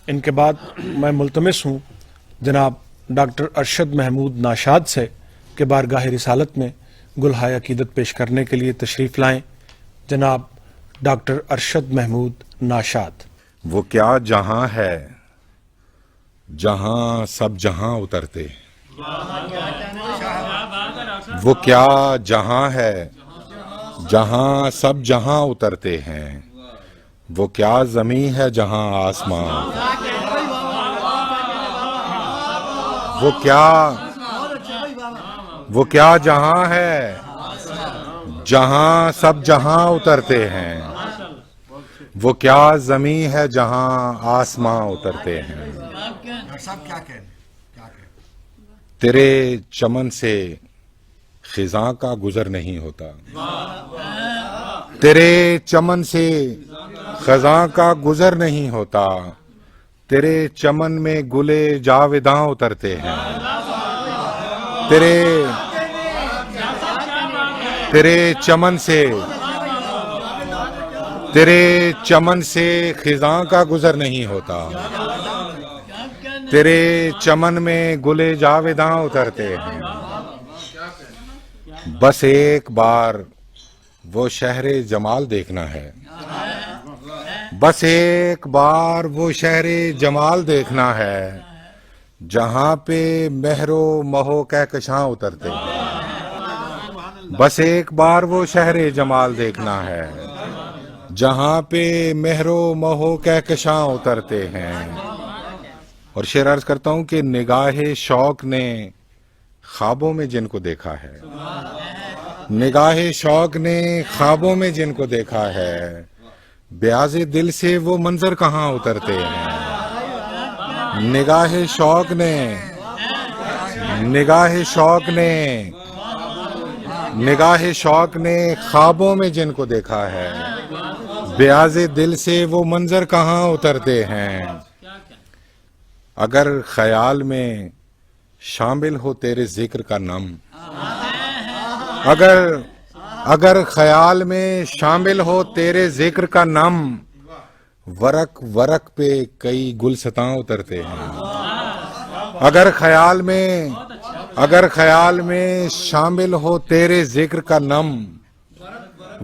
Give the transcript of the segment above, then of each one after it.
ان کے بعد میں ملتمس ہوں جناب ڈاکٹر ارشد محمود ناشاد سے کہ بارگاہ رسالت میں گلہائے عقیدت پیش کرنے کے لیے تشریف لائیں. جناب ڈاکٹر ارشد محمود ناشاد. وہ کیا جہاں ہے جہاں سب جہاں اترتے ہیں. وہ کیا جہاں ہے جہاں سب جہاں اترتے ہیں. وہ کیا زمین ہے جہاں آسمان. وہ کیا جہاں ہے جہاں سب جہاں اترتے ہیں. وہ کیا زمین ہے جہاں آسماں اترتے ہیں. تیرے چمن سے خزاں کا گزر نہیں ہوتا. تیرے چمن سے خزاں کا گزر نہیں ہوتا. تیرے چمن میں گلے جاویداں اترتے ہیں. تیرے چمن سے خزاں کا گزر نہیں ہوتا. تیرے چمن میں گلے جاویداں اترتے ہیں. بس ایک بار وہ شہر جمال دیکھنا ہے. بس ایک بار وہ شہر جمال دیکھنا ہے جہاں پہ مہر و مہو کہکشاں اترتے ہیں. بس ایک بار وہ شہر جمال دیکھنا ہے جہاں پہ مہر و مہو کہکشاں اترتے ہیں. اور شعر عرض کرتا ہوں کہ نگاہ شوق نے خوابوں میں جن کو دیکھا ہے. نگاہ شوق نے خوابوں میں جن کو دیکھا ہے بیاض دل سے وہ منظر کہاں اترتے ہیں. نگاہ شوق نے خوابوں میں جن کو دیکھا ہے بیاض دل سے وہ منظر کہاں اترتے ہیں. اگر خیال میں شامل ہو تیرے ذکر کا نم. اگر خیال میں شامل ہو تیرے ذکر کا نم ورق ورق پہ کئی گلستاں اترتے ہیں. اگر خیال میں شامل ہو تیرے ذکر کا نم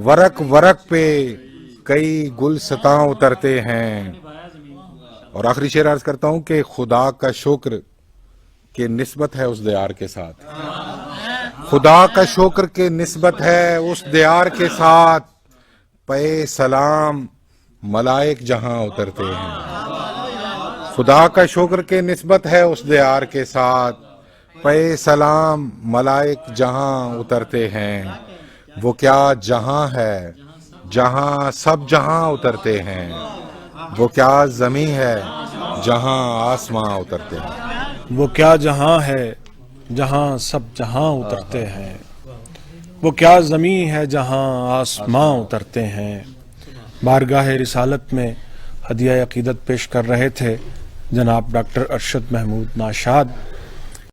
ورق ورق پہ کئی گلستاں اترتے ہیں. اور آخری شعر عرض کرتا ہوں کہ خدا کا شکر کہ نسبت ہے اس دیار کے ساتھ. خدا کا شکر کہ نسبت ہے اس دیار کے ساتھ پے سلام ملائک جہاں اترتے ہیں. خدا کا شکر کہ نسبت ہے اس دیار کے ساتھ پے سلام ملائک جہاں اترتے ہیں. وہ کیا جہاں ہے جہاں سب جہاں اترتے ہیں. وہ کیا زمین ہے جہاں آسماں اترتے ہیں. وہ کیا جہاں ہے جہاں سب جہاں اترتے ہیں. وہ کیا زمین ہے جہاں آسماں اترتے ہیں. بارگاہ رسالت میں ہدیہ عقیدت پیش کر رہے تھے جناب ڈاکٹر ارشد محمود ناشاد.